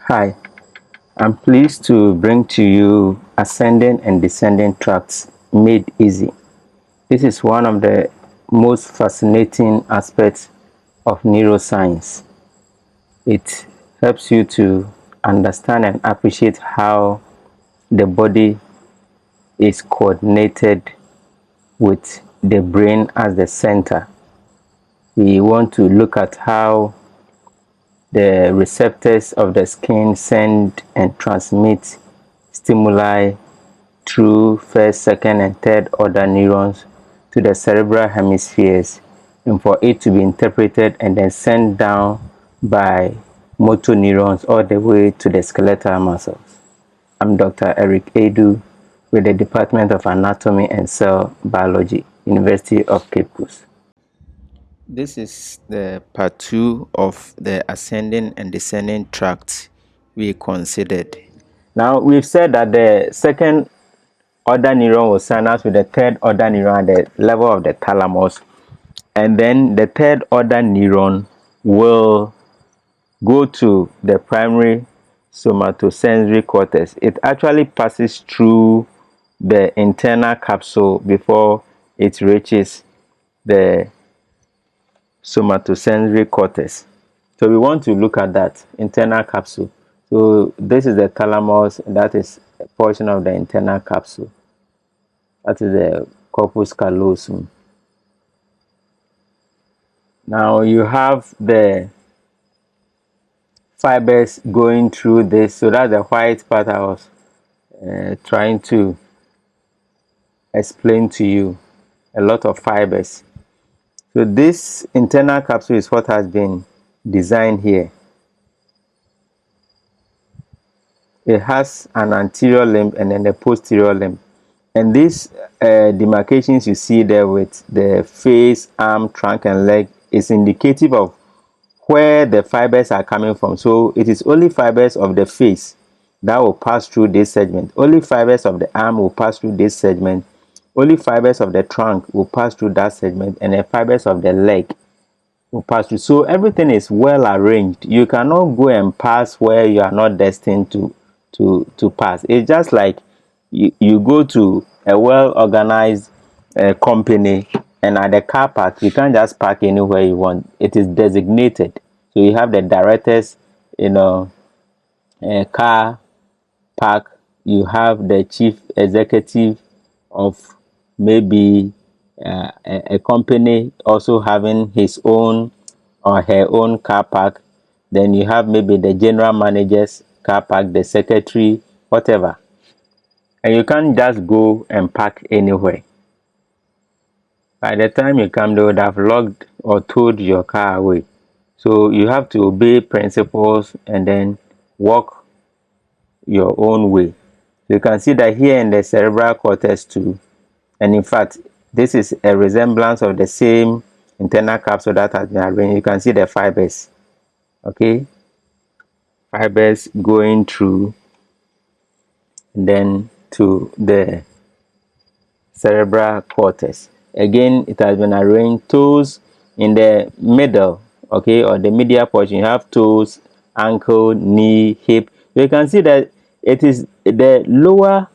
Hi, I'm pleased to bring to you Ascending and Descending Tracts made easy. This is one of the most fascinating aspects of neuroscience. It helps you to understand and appreciate how the body is coordinated with the brain as the center. We want to look at how the receptors of the skin send and transmit stimuli through first, second, and third order neurons to the cerebral hemispheres, and for it to be interpreted and then sent down by motor neurons all the way to the skeletal muscles. I'm Dr. Aidoo with the Department of Anatomy and Cell Biology, University of Cape Coast. This is the part 2 of the ascending and descending tracts we considered. Now, we've said that the second order neuron will synapse with the third order neuron at the level of the thalamus, and then the third order neuron will go to the primary somatosensory cortex. It actually passes through the internal capsule before it reaches the somatosensory cortex. So we want to look at that internal capsule. So this is the thalamus, and that is a portion of the internal capsule. That is the corpus callosum. Now you have the fibers going through this. So that's the white part I was trying to explain to you. A lot of fibers. So this internal capsule is what has been designed here. It has an anterior limb and then a posterior limb. And these demarcations you see there with the face, arm, trunk, and leg is indicative of where the fibers are coming from. So it is only fibers of the face that will pass through this segment. Only fibers of the arm will pass through this segment. Only fibers of the trunk will pass through that segment, and the fibers of the leg will pass through. So everything is well arranged. You cannot go and pass where you are not destined to pass. It's just like you go to a well organized company, and at the car park you can't just park anywhere you want. It is designated. So you have the directors, car park. You have the chief executive of maybe a company also having his own or her own car park. Then you have maybe the general manager's car park, the secretary, whatever. And you can't just go and park anywhere. By the time you come, they would have locked or towed your car away. So you have to obey principles and then walk your own way. You can see that here in the cerebral cortex too. And in fact, this is a resemblance of the same internal capsule that has been arranged. You can see the fibers. Okay, fibers going through, then to the cerebral cortex. Again, it has been arranged. Toes in the middle, okay, or the medial portion. You have toes, ankle, knee, hip. You can see that it is the lower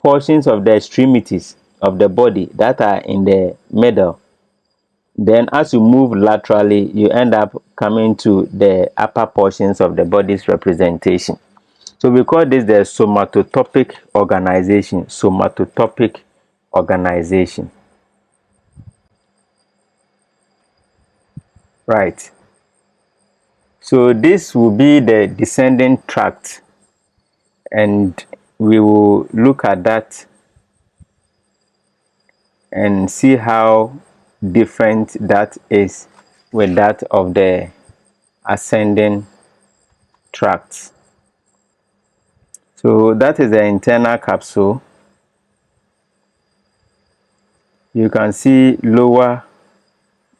portions of the extremities of the body that are in the middle. Then as you move laterally, you end up coming to the upper portions of the body's representation. So we call this the somatotopic organization. Somatotopic organization. Right. So this will be the descending tract, and we will look at that and see how different that is with that of the ascending tracts. So that is the internal capsule. You can see lower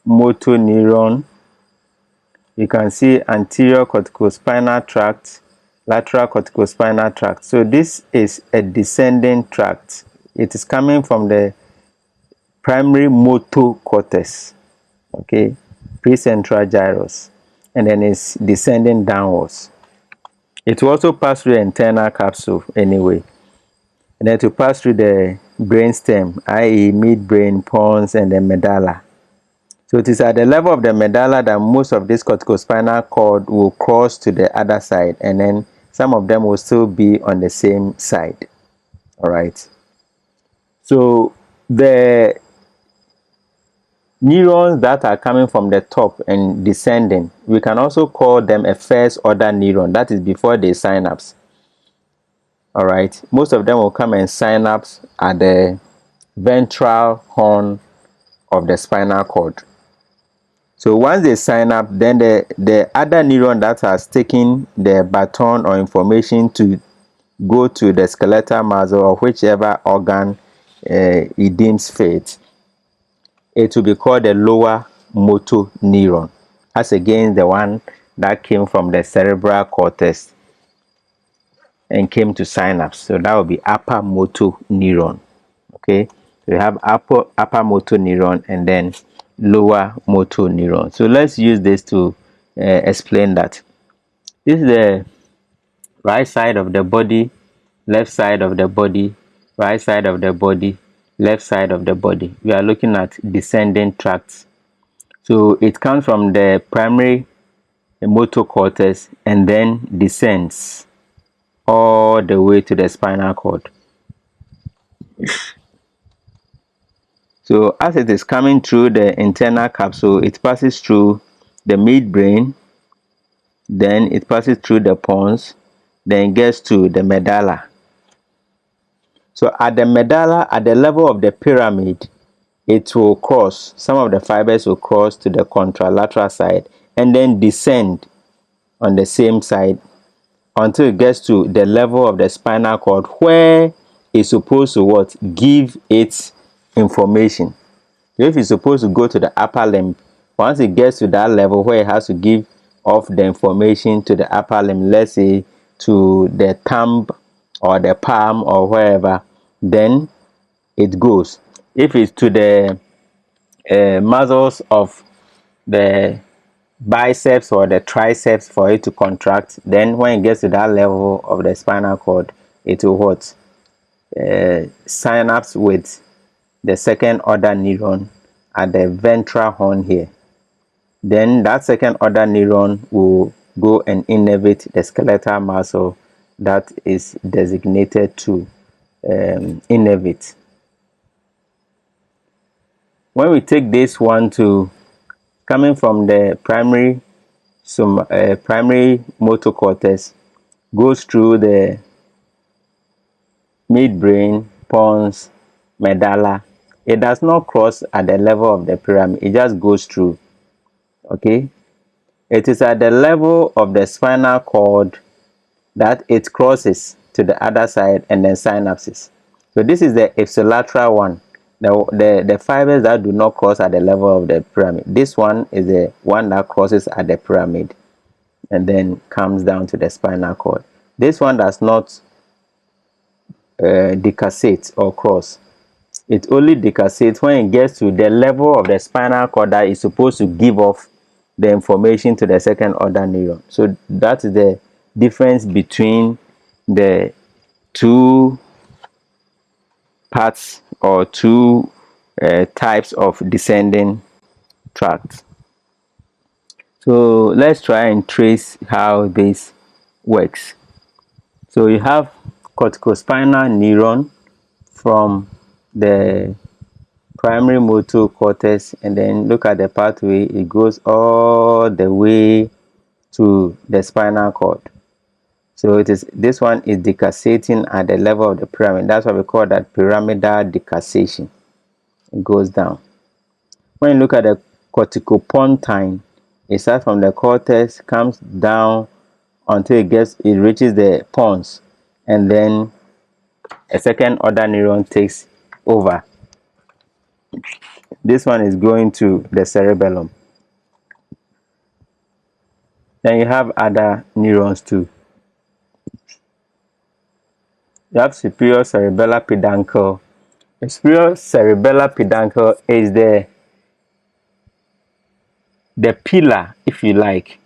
motor neuron. You can see anterior corticospinal tract, lateral corticospinal tract. So this is a descending tract. It is coming from the primary motor cortex, okay, precentral gyrus, and then it's descending downwards. It will also pass through the internal capsule anyway, and then to pass through the brainstem, i.e. midbrain, pons, and the medulla. So it is at the level of the medulla that most of this corticospinal cord will cross to the other side, and then some of them will still be on the same side. All right. So the neurons that are coming from the top and descending, we can also call them a first order neuron. That is before they synapse. All right. Most of them will come and synapse at the ventral horn of the spinal cord. So once they synapse, then the other neuron that has taken the baton or information to go to the skeletal muscle or whichever organ it deems fit, it will be called the lower motor neuron, as against the one that came from the cerebral cortex and came to synapse. So that will be upper motor neuron. Okay, so we have upper motor neuron and then lower motor neuron. So let's use this to explain that. This is the right side of the body, left side of the body, right side of the body, left side of the body. We are looking at descending tracts. So it comes from the primary motor cortex and then descends all the way to the spinal cord. So as it is coming through the internal capsule, it passes through the midbrain, then it passes through the pons, then gets to the medulla. So at the medulla, at the level of the pyramid, it will cross, some of the fibers will cross to the contralateral side and then descend on the same side until it gets to the level of the spinal cord where it's supposed to what? Give its information. So if it's supposed to go to the upper limb, once it gets to that level where it has to give off the information to the upper limb, let's say to the thumb or the palm or wherever, then it goes. If it's to the muscles of the biceps or the triceps for it to contract, then when it gets to that level of the spinal cord, it will what? Synapse with the second order neuron at the ventral horn here. Then that second order neuron will go and innervate the skeletal muscle that is designated to innervate. When we take this one to coming from the primary motor cortex, goes through the midbrain, pons, medulla. It does not cross at the level of the pyramid, it just goes through. Okay, it is at the level of the spinal cord that it crosses to the other side and then synapses. So this is the ipsilateral one, the fibers that do not cross at the level of the pyramid. This one is the one that crosses at the pyramid and then comes down to the spinal cord. This one does not decussate or cross. It only decussates when it gets to the level of the spinal cord that is supposed to give off the information to the second order neuron. So that is the difference between the two parts or two types of descending tracts. So let's try and trace how this works. So you have corticospinal neuron from the primary motor cortex, and then look at the pathway. It goes all the way to the spinal cord. So it is, this one is decussating at the level of the pyramid. That's why we call that pyramidal decussation. It goes down. When you look at the corticopontine, it starts from the cortex, comes down until it reaches the pons, and then a second order neuron takes over. This one is going to the cerebellum. Then you have other neurons too. You have superior cerebellar peduncle. The superior cerebellar peduncle is the pillar, if you like,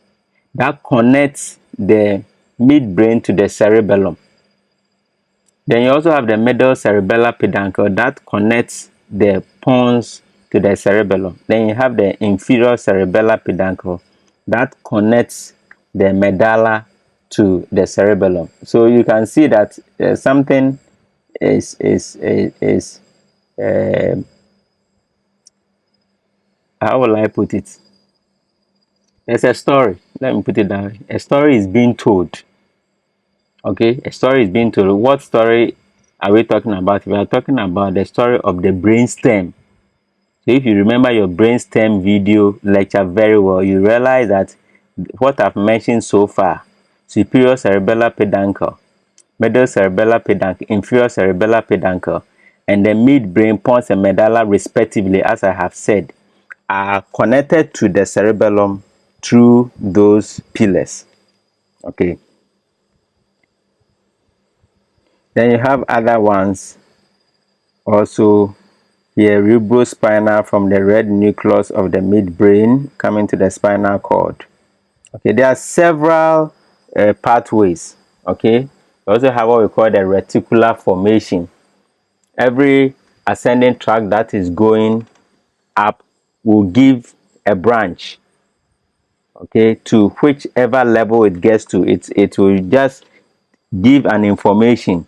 that connects the midbrain to the cerebellum. Then you also have the middle cerebellar peduncle that connects the pons to the cerebellum. Then you have the inferior cerebellar peduncle that connects the medulla to the cerebellum. So you can see that something is how will I put it? There's a story. Let me put it that way. A story is being told. Okay, a story is being told. What story are we talking about? We are talking about the story of the brainstem. So if you remember your brainstem video lecture very well, you realize that what I've mentioned so far, superior cerebellar peduncle, middle cerebellar peduncle, inferior cerebellar peduncle, and the midbrain, pons, and medulla respectively, as I have said, are connected to the cerebellum through those pillars. Okay. Then you have other ones also here, cerebrospinal from the red nucleus of the midbrain coming to the spinal cord. Okay, there are several pathways. Okay, we also have what we call the reticular formation. Every ascending tract that is going up will give a branch, okay, to whichever level it gets to. It will just give an information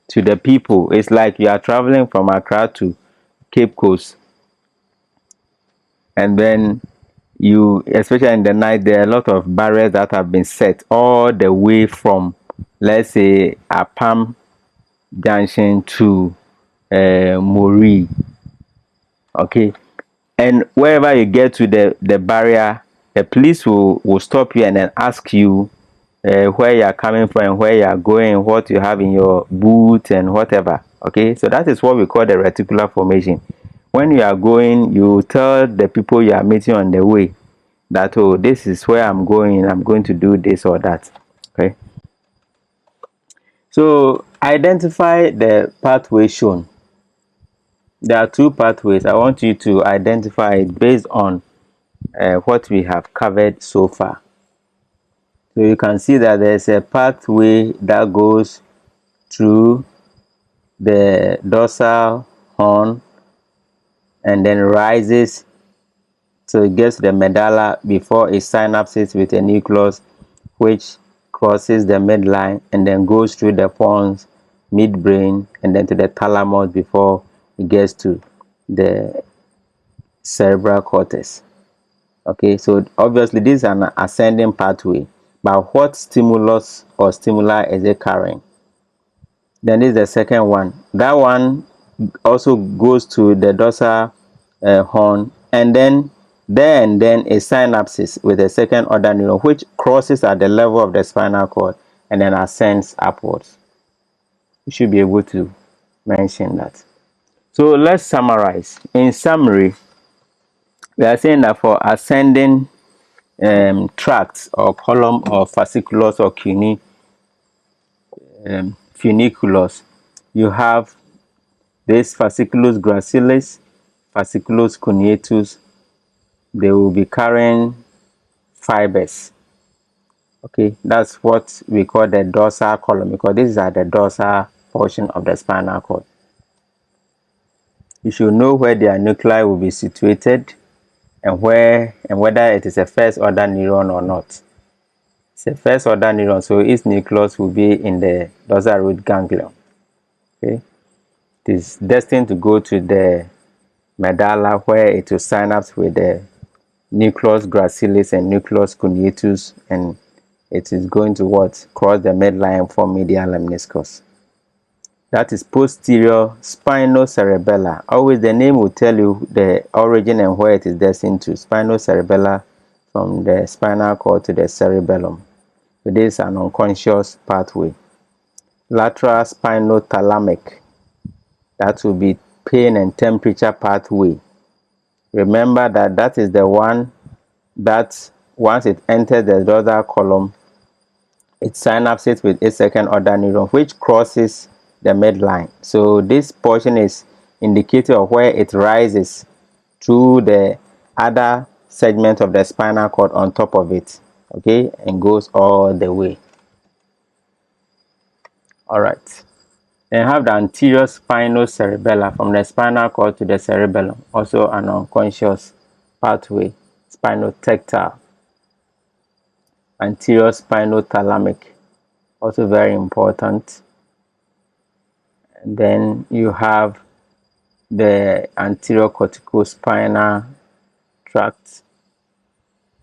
to the people. It's like you are traveling from Accra to Cape Coast, and then you, especially in the night, there are a lot of barriers that have been set all the way from, let's say, Apam Junction to Mori. Okay, and wherever you get to the barrier, the police will stop you and then ask you where you are coming from, where you are going, what you have in your boot, and whatever. Okay, so that is what we call the reticular formation. When you are going, you tell the people you are meeting on the way that, oh, this is where I'm going to do this or that. Okay, so identify the pathway shown. There are two pathways. I want you to identify it based on what we have covered so far. So you can see that there's a pathway that goes through the dorsal horn and then rises so it gets to the medulla before it synapses with a nucleus which crosses the midline and then goes through the pons, midbrain, and then to the thalamus before it gets to the cerebral cortex. Okay, so obviously this is an ascending pathway, but what stimulus or stimuli is it carrying? Then this is the second one. That one also goes to the dorsal horn, and then a synapses with a second order neuron which crosses at the level of the spinal cord and then ascends upwards. You should be able to mention that. So let's summarize. In summary, we are saying that for ascending tracts or column or fasciculus or funiculus, you have this fasciculus gracilis, fasciculus cuneatus. They will be carrying fibers. Okay, that's what we call the dorsal column, because this is at the dorsal portion of the spinal cord. You should know where their nuclei will be situated and whether it is a first order neuron or not. It's a first order neuron, so its nucleus will be in the dorsal root ganglion. Okay, it is destined to go to the medulla where it will synapse with the nucleus gracilis and nucleus cuneatus, and it is going to what? Cross the midline for medial lemniscus. That is posterior spinocerebellar. Always the name will tell you the origin and where it is destined to. Spinocerebellar from the spinal cord to the cerebellum. So this is an unconscious pathway. Lateral spinothalamic. That will be pain and temperature pathway. Remember that that is the one that once it enters the dorsal column, it synapses with a second order neuron which crosses the midline. So this portion is indicative of where it rises through the other segment of the spinal cord on top of it, okay, and goes all the way. All right. Then have the anterior spinal cerebellar from the spinal cord to the cerebellum, also an unconscious pathway. Spinotectal, anterior spinothalamic, also very important. And then you have the anterior corticospinal tract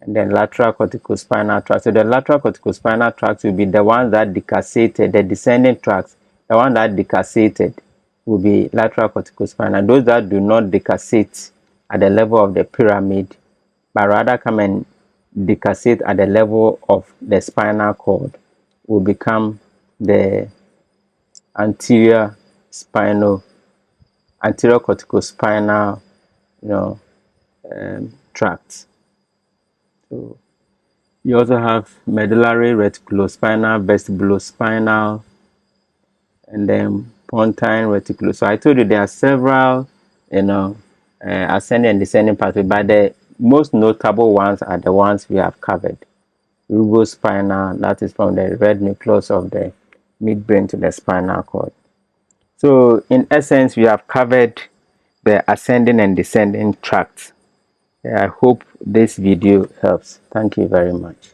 and then lateral corticospinal tract. So the lateral corticospinal tract will be the one that decassated, the descending tracts, the one that decassated will be lateral corticospinal. Those that do not decassate at the level of the pyramid, but rather come and decassate at the level of the spinal cord, will become the anterior corticospinal, tract. So you also have medullary reticulospinal, vestibulospinal, and then pontine reticular. So I told you there are several, ascending and descending pathways, but the most notable ones are the ones we have covered. Cerebrospinal, that is from the red nucleus of the midbrain to the spinal cord. So in essence, we have covered the ascending and descending tracts. I hope this video helps. Thank you very much.